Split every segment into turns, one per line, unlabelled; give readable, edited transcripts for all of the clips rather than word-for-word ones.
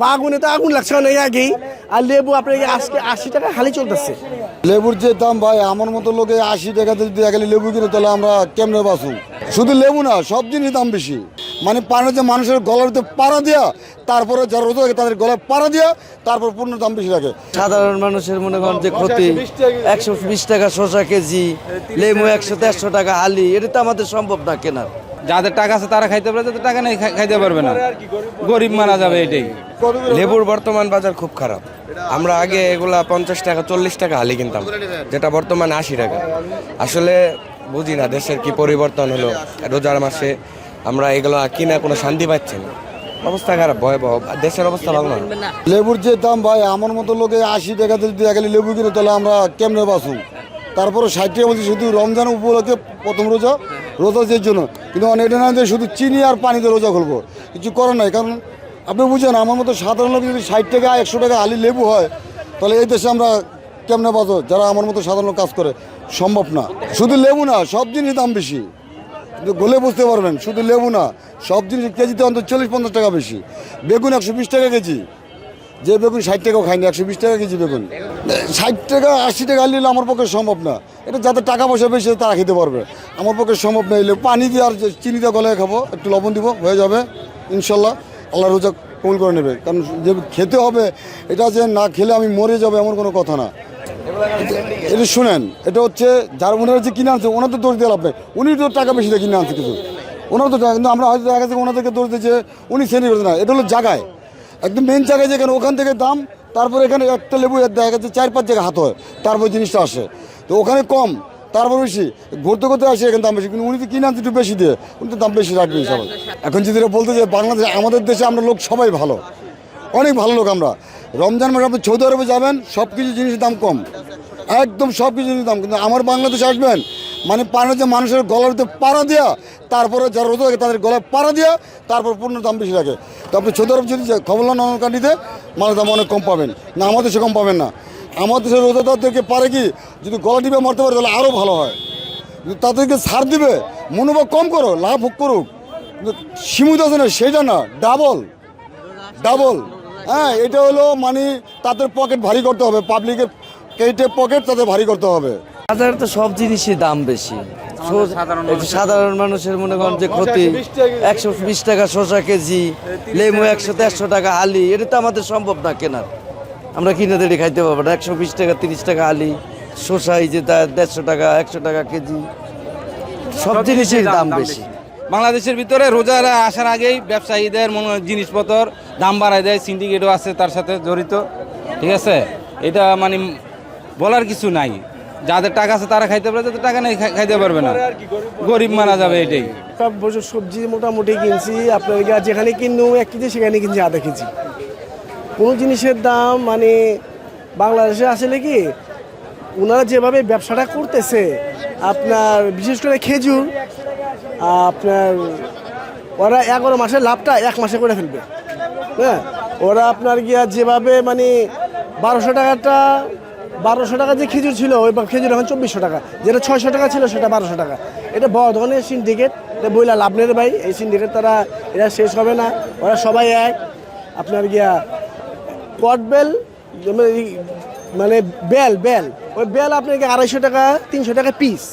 বাগুনে তো আগুন লাগছে অনেক আগেই। আর লেবু আপনার আজকে 80 টাকা হালি চলতেছে।
লেবুর যে দাম ভাই, আমার মতো লোকে 80 টাকাতে যদি একালি লেবু কিনে তাহলে আমরা কেমনে বাঁচু? শুধু লেবু না, সব জিনিস দাম বেশি। মানে পানি যে মানুষের গলার ভিতরে পাড়া দেওয়া, তারপরে যারা রোজা থাকে তাদের গলায় পাড়া দেওয়া, তারপর পূর্ণ দাম বেশি রাখে।
সাধারণ মানুষের মনে করেন যে ক্ষতি, 120 টাকা শসা কেজি, লেবু 100-150 টাকা হালি, এটা তো আমাদের সম্ভব না কেনার।
যাদের টাকা আছে তারা খাইতে পারে, যাদের টাকা নেই খাইতে পারবে না, গরিব মারা যাবে। এটাই
লেবুর বর্তমান বাজার খুব খারাপ। আমরা আগে এগুলা 50 টাকা 40 টাকা হালি কিনতাম, যেটা বর্তমানে 80 টাকা। আসলে বুঝি না দেশের কি পরিবর্তন হলো। রোজার মাসে আমরা এগুলো কিনা কোনো শান্তি পাচ্ছি না, অবস্থা খারাপ, ভয়াবহ, দেশের অবস্থা ভালো না।
লেবুর যে দাম ভাই, আমার মতো লোকে 80 টাকাতে যদি একালি লেবু কিনে তাহলে আমরা কেমনে বাঁচু? তারপরে 60 টাকা বলছি শুধু রমজান উপলক্ষে প্রথম রোজার জন্য। কিন্তু এটা না যে শুধু চিনি আর পানিতে রোজা খুলবো, কিছু করার নাই। কারণ আপনি বুঝেন, আমার মতো সাধারণ লোক যদি 60 টাকা 100 টাকা হালি লেবু হয়, তাহলে এই দেশে আমরা কেমনে বাঁচো? যারা আমার মতো সাধারণ কাজ করে, সম্ভব না। শুধু লেবু না, সব জিনিস দাম বেশি। গলে বুঝতে পারবেন, শুধু লেবু না, সব জিনিস কেজিতে অন্তত 40-50 টাকা বেশি। বেগুন 120 টাকা কেজি, যে বেগুন 60 টাকাও খায়নি, 120 টাকা কেজি বেগুন। 60 টাকা 80 টাকা নিলে আমার পক্ষে সম্ভব না। এটা যাদের টাকা পয়সা বেশি তারা খেতে পারবে, আমার পক্ষে সম্ভব না। এলে পানি দিয়ে আর চিনি দিয়ে গলায় খাবো, একটু লবণ দিব, হয়ে যাবে ইনশাল্লাহ। আল্লাহ রোজা কবুল করে নেবে। কারণ যে খেতে হবে, এটা যে না খেলে আমি মরে যাবো এমন কোনো কথা না। এটা শুনেন, এটা হচ্ছে যার ওনারা যে কিনে আনছে ওনার তো দোষ দিয়ে লাভ নেই। উনি তো টাকা বেশি দিয়ে কিনে আনছে কিছু, ওনার তো টাকা। কিন্তু আমরা হয়তো দেখা যাচ্ছে ওনাদেরকে দোষ দিয়েছে, উনি শ্রেণী করছে না। এটা হলো জায়গায়, একদম মেন জায়গায় যেখানে, ওখান থেকে দাম। তারপরে এখানে একটা লেবু দেখা যাচ্ছে 4-5 জায়গায় হাত হয়, তারপর জিনিসটা আসে। তো ওখানে কম, তারপর বেশি, ঘুরতে ঘুরতে আসে এখানে দাম বেশি। কিন্তু উনি তো কিনে আনছে একটু বেশি দিয়ে, উনি তো দাম বেশি রাখবে সবাই। এখন যদি বলতে যে বাংলাদেশে, আমাদের দেশে আমরা লোক সবাই ভালো, অনেক ভালো লোক আমরা। রমজান মাসে আপনি সৌদি আরবে যাবেন, সব কিছু জিনিসের দাম কম, একদম সব কিছু জিনিসের দাম। কিন্তু আমার বাংলাদেশে আসবেন, মানে পানি যে মানুষের গলার ভিতরে পাড়া দেওয়া, তারপরে যারা রোজা থাকে তাদের গলায় পাড়া দেওয়া, তারপর পূর্ণ দাম বেশি রাখে। তো আপনি সৌদি আরব যদি খবর নেন অন্য কান্ট্রিতে, মালের দাম অনেক কম পাবেন না, আমাদের দেশে কম পাবেন না। আমাদের দেশের রোজাদারদেরকে পারে কি, যদি গলা টিপে মারতে পারে তাহলে আরও ভালো হয়। কিন্তু তাদেরকে ছাড় দিবে, মনোভাব কম করো, লাভ হোক করুক, কিন্তু সীমিত আছে না, সেটা না, ডাবল। হ্যাঁ, এটা হলো মানে তাদের পকেট ভারী করতে হবে, পাবলিকের কেটে পকেট তাদের ভারী করতে হবে।
বাজারে তো সব জিনিসই দাম বেশি। সাধারণ মানুষের মনে করেন যে ক্ষতি, 120 টাকা শসা কেজি, লেবু 100-150 টাকা হালি, এটা তো আমাদের সম্ভব না কেনার। আমরা কিনে দিয়ে খাইতে পারবো না। 120 টাকা 30 টাকা হালি, শসা এই যে 150 টাকা 100 টাকা কেজি, সব জিনিসের দাম বেশি।
বাংলাদেশের ভিতরে রোজার আসার আগেই ব্যবসায়ীদের জিনিসপত্র দাম বাড়ায় দেয়, সিন্ডিকেটও আছে তার সাথে জড়িত। ঠিক আছে, এটা মানে বলার কিছু নাই। যাদের টাকা আছে তারা খাইতে পারে, যাদের টাকা নেই খাইতে পারবে না, গরিব মারা যাবে। এটাই
সব বছর সবজি মোটামুটি কিনছি, আপনার যেখানে কিনবো 1 কেজি, সেখানে কিনছি আধা কেজি। কোনো জিনিসের দাম মানে বাংলাদেশে আসলে কি, ওনারা যেভাবে ব্যবসাটা করতেছে, আপনার বিশেষ করে খেজুর, আপনার ওরা 11 মাসের লাভটা 1 মাসে করে ফেলবে। হ্যাঁ, ওরা আপনার গিয়া যেভাবে মানে 1200 টাকা যে খেজুর ছিল, ওই খেজুর এখন 2400 টাকা, যেটা 600 টাকা ছিল সেটা 1200 টাকা। এটা বড় ধরনের সিন্ডিকেট, এটা বইলা লাভ নেই ভাই। এই সিন্ডিকেট তারা, এরা শেষ হবে না, ওরা সবাই এক। আপনার গিয়া কটবেল মানে বেল, ওই বেল আপনার 250 টাকা 300 টাকা পিস।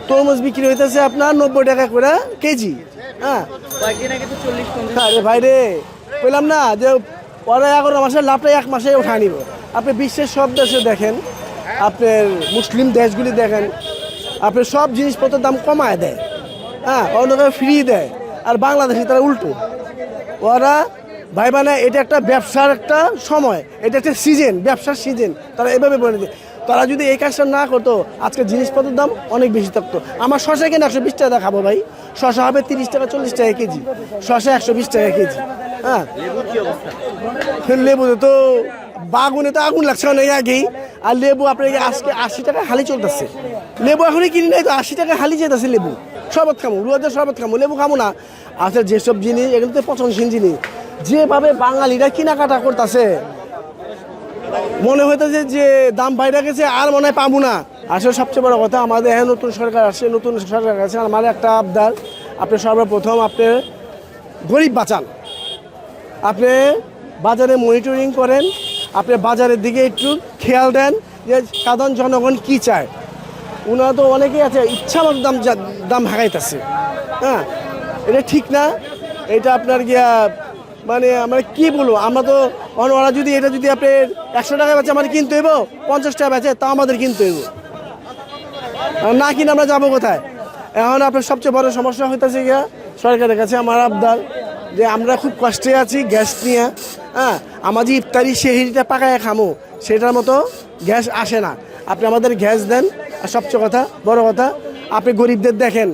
তরমুজ বিক্রি হইতেছে আপনার 90 টাকা করে কেজি। হ্যাঁ আরে ভাই রে, বললাম না যে ওরা 11 মাসের লাভটা 1 মাসে উঠা নিব। আপনি বিশ্বের সব দেশে দেখেন, আপনার মুসলিম দেশগুলি দেখেন, আপনি সব জিনিসপত্রের দাম কমায় দেয়, হ্যাঁ, অন্যভাবে ফ্রি দেয়। আর বাংলাদেশে তারা উল্টো, ওরা ভাই মানে এটা একটা ব্যবসার একটা সময়, এটা একটা সিজন, ব্যবসার সিজন, তারা এভাবে বলে দেয়। তারা যদি এই কাজটা না করতো, আজকে জিনিসপত্রের দাম অনেক বেশি থাকতো। আমার শসা কিনে 120 টাকা খাবো ভাই, শসা হবে 30 টাকা 40 টাকা কেজি, শসা 120 টাকা কেজি। হ্যাঁ, লেবু তো বাগুনে তো আগুন লাগছে অনেক আগেই। আর লেবু আপনার আজকে 80 টাকা হালি চলতেছে। লেবু এখনই কিনি নাই তো 80 টাকা হালি যেতেছে লেবু। শরবত খামো, রোজার শরবত খামো, লেবু খামো না। আচ্ছা, যেসব জিনিস এগুলো তো পচনশীল জিনিস, যেভাবে বাঙালিরা কেনাকাটা করতেছে, মনে হইতেছে যে দাম বাইরে গেছে, আর মনে হয় পাবো না। আসলে সবচেয়ে বড় কথা, আমাদের এখন নতুন সরকার আসছে, নতুন সরকার আছে, আমার একটা আবদার, আপনি সর্বপ্রথম আপনি গরিব বাঁচান। আপনি বাজারে মনিটরিং করেন, আপনি বাজারের দিকে একটু খেয়াল দেন যে সাধারণ জনগণ কি চায়। ওনারা তো অনেকেই আছে ইচ্ছা মতো দাম হাঁকাইতেছে, হ্যাঁ, এটা ঠিক না। এটা আপনার গিয়া মানে আমরা কি বলবো, আমরা তো ওরা যদি এটা যদি আপনি 100 টাকা বেচে আমাদের কিনতে হইব, 50 টাকা বেচে তাও আমাদের কিনতে হইব, না কিনে আমরা যাবো কোথায়? এখন আপনার সবচেয়ে বড় সমস্যা হইতেছে গিয়া সরকারের কাছে আমার আবদার যে আমরা খুব কষ্টে আছি গ্যাস নিয়ে, হ্যাঁ, আমাদের ইফতারি সেহরিটা পাকায় খামো সেটার মতো গ্যাস আসে না। আপনি আমাদের গ্যাস দেন, আর সবচেয়ে বড় কথা আপনি গরিবদের দেখেন।